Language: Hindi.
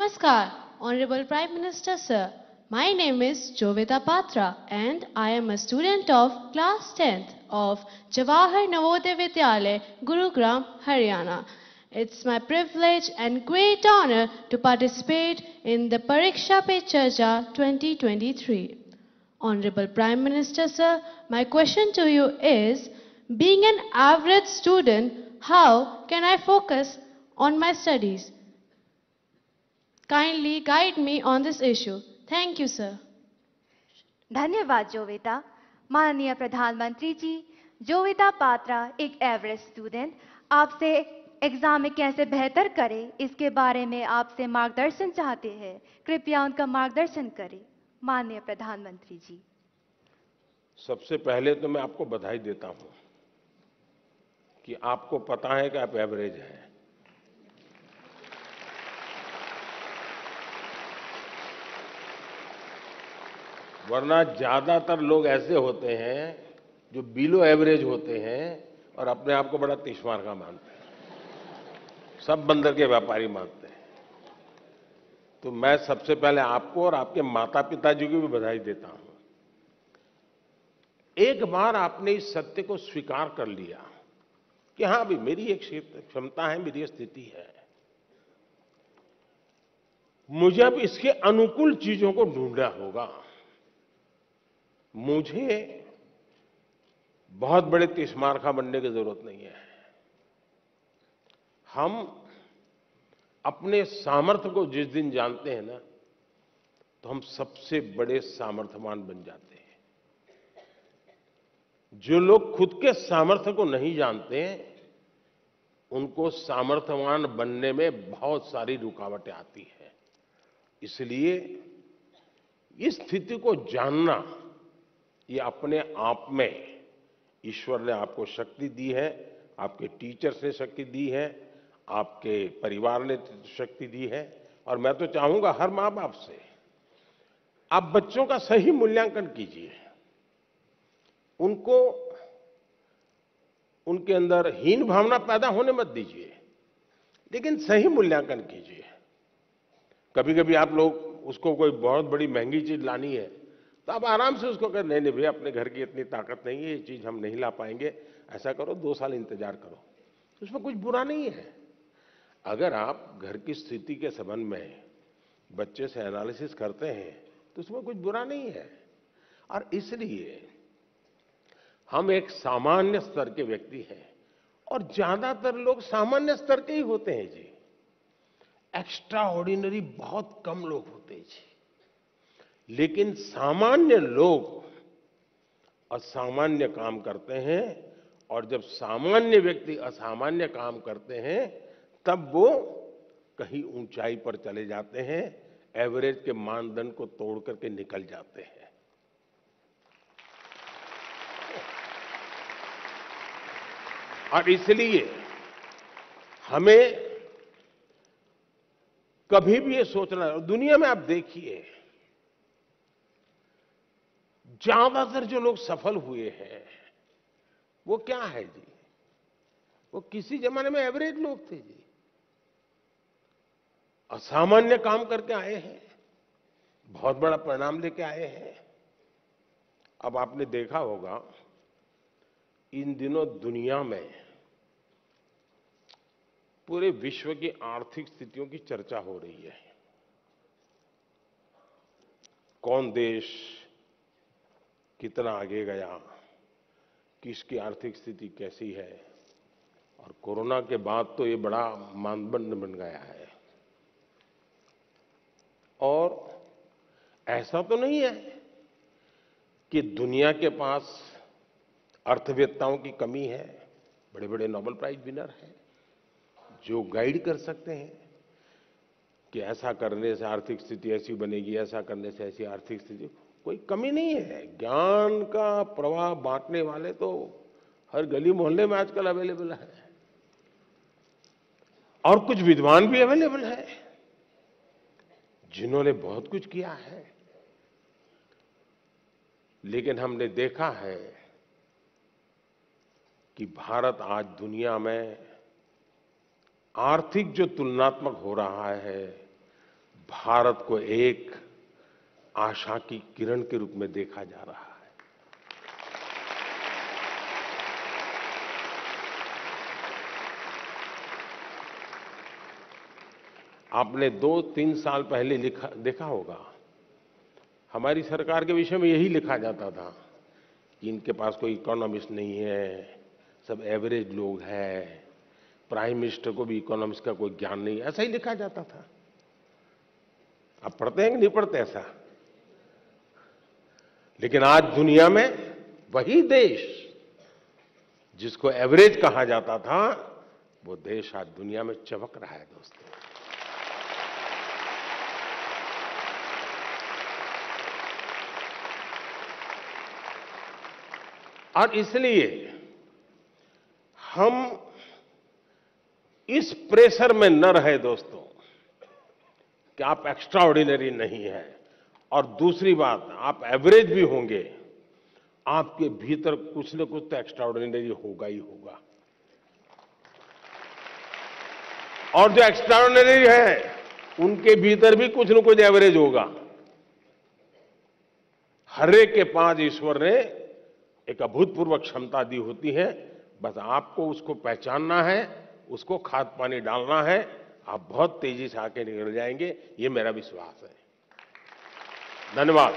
Namaskar, Honorable Prime Minister Sir. My name is Jovita Patra and I am a student of class 10th of Jawahar Navodaya Vidyalaya, Gurugram, Haryana. It's my privilege and great honor to participate in the Pariksha Pe Charcha 2023. Honorable Prime Minister Sir, my question to you is, being an average student, how can I focus on my studies? Kindly guide me on this issue. Thank you, sir. धन्यवाद जोविता। माननीय प्रधानमंत्री जी, जोविता पात्रा एक एवरेज स्टूडेंट आपसे एग्जाम में कैसे बेहतर करे इसके बारे में आपसे मार्गदर्शन चाहते हैं। कृपया उनका मार्गदर्शन करें। माननीय प्रधानमंत्री जी। सबसे पहले तो मैं आपको बधाई देता हूं कि आपको पता है कि आप एवरेज हैं। वरना ज्यादातर लोग ऐसे होते हैं जो बिलो एवरेज होते हैं और अपने आप को बड़ा तीसमार का मानते हैं, सब बंदर के व्यापारी मानते हैं। तो मैं सबसे पहले आपको और आपके माता पिता जी को भी बधाई देता हूं। एक बार आपने इस सत्य को स्वीकार कर लिया कि हां भी मेरी एक क्षमता है, मेरी स्थिति है, मुझे अब इसके अनुकूल चीजों को ढूंढना होगा। मुझे बहुत बड़े तीसमारखा बनने की जरूरत नहीं है। हम अपने सामर्थ्य को जिस दिन जानते हैं ना, तो हम सबसे बड़े सामर्थ्यवान बन जाते हैं। जो लोग खुद के सामर्थ्य को नहीं जानते हैं, उनको सामर्थ्यवान बनने में बहुत सारी रुकावटें आती हैं। इसलिए इस स्थिति को जानना, ये अपने आप में ईश्वर ने आपको शक्ति दी है, आपके टीचर्स ने शक्ति दी है, आपके परिवार ने शक्ति दी है। और मैं तो चाहूंगा हर मां बाप से, आप बच्चों का सही मूल्यांकन कीजिए। उनको उनके अंदर हीन भावना पैदा होने मत दीजिए, लेकिन सही मूल्यांकन कीजिए। कभी कभी आप लोग उसको कोई बहुत बड़ी महंगी चीज लानी है तो आप आराम से उसको कहें, नहीं भैया अपने घर की इतनी ताकत नहीं है, ये चीज हम नहीं ला पाएंगे, ऐसा करो 2 साल इंतजार करो। उसमें कुछ बुरा नहीं है। अगर आप घर की स्थिति के संबंध में बच्चे से एनालिसिस करते हैं तो उसमें कुछ बुरा नहीं है। और इसलिए हम एक सामान्य स्तर के व्यक्ति हैं और ज्यादातर लोग सामान्य स्तर के ही होते हैं जी। एक्स्ट्रा ऑर्डिनरी बहुत कम लोग होते हैं जी। लेकिन सामान्य लोग असामान्य काम करते हैं, और जब सामान्य व्यक्ति असामान्य काम करते हैं तब वो कहीं ऊंचाई पर चले जाते हैं, एवरेज के मानदंड को तोड़ करके निकल जाते हैं। और इसलिए हमें कभी भी ये सोचना, दुनिया में आप देखिए ज्यादातर जो लोग सफल हुए हैं वो क्या है जी, वो किसी जमाने में एवरेज लोग थे जी, असामान्य काम करके आए हैं, बहुत बड़ा परिणाम लेके आए हैं। अब आपने देखा होगा इन दिनों दुनिया में पूरे विश्व की आर्थिक स्थितियों की चर्चा हो रही है। कौन देश कितना आगे गया, किसकी आर्थिक स्थिति कैसी है। और कोरोना के बाद तो ये बड़ा मानदंड बन गया है। और ऐसा तो नहीं है कि दुनिया के पास अर्थवेत्ताओं की कमी है। बड़े बड़े नोबेल प्राइज विनर हैं जो गाइड कर सकते हैं कि ऐसा करने से आर्थिक स्थिति ऐसी बनेगी, ऐसा करने से ऐसी आर्थिक स्थिति। कोई कमी नहीं है। ज्ञान का प्रवाह बांटने वाले तो हर गली मोहल्ले में आजकल अवेलेबल है, और कुछ विद्वान भी अवेलेबल है जिन्होंने बहुत कुछ किया है। लेकिन हमने देखा है कि भारत आज दुनिया में आर्थिक जो तुलनात्मक हो रहा है, भारत को एक आशा की किरण के रूप में देखा जा रहा है। आपने 2-3 साल पहले देखा होगा, हमारी सरकार के विषय में यही लिखा जाता था कि इनके पास कोई इकोनॉमिस्ट नहीं है, सब एवरेज लोग हैं, प्राइम मिनिस्टर को भी इकोनॉमिक्स का कोई ज्ञान नहीं, ऐसा ही लिखा जाता था। आप पढ़ते हैं कि नहीं पढ़ते ऐसा? लेकिन आज दुनिया में वही देश जिसको एवरेज कहा जाता था, वो देश आज दुनिया में चमक रहा है दोस्तों। और इसलिए हम इस प्रेशर में न रहे दोस्तों कि आप एक्स्ट्रा ऑर्डिनरी नहीं है, और दूसरी बात, आप एवरेज भी होंगे, आपके भीतर कुछ न कुछ तो एक्स्ट्रा ऑर्डिनरी होगा ही होगा। और जो एक्स्ट्रा ऑर्डिनरी है उनके भीतर भी कुछ न कुछ एवरेज होगा। हर एक के पास ईश्वर ने एक अभूतपूर्व क्षमता दी होती है, बस आपको उसको पहचानना है, उसको खाद पानी डालना है, आप बहुत तेजी से आके निकल जाएंगे, ये मेरा विश्वास है। धन्यवाद।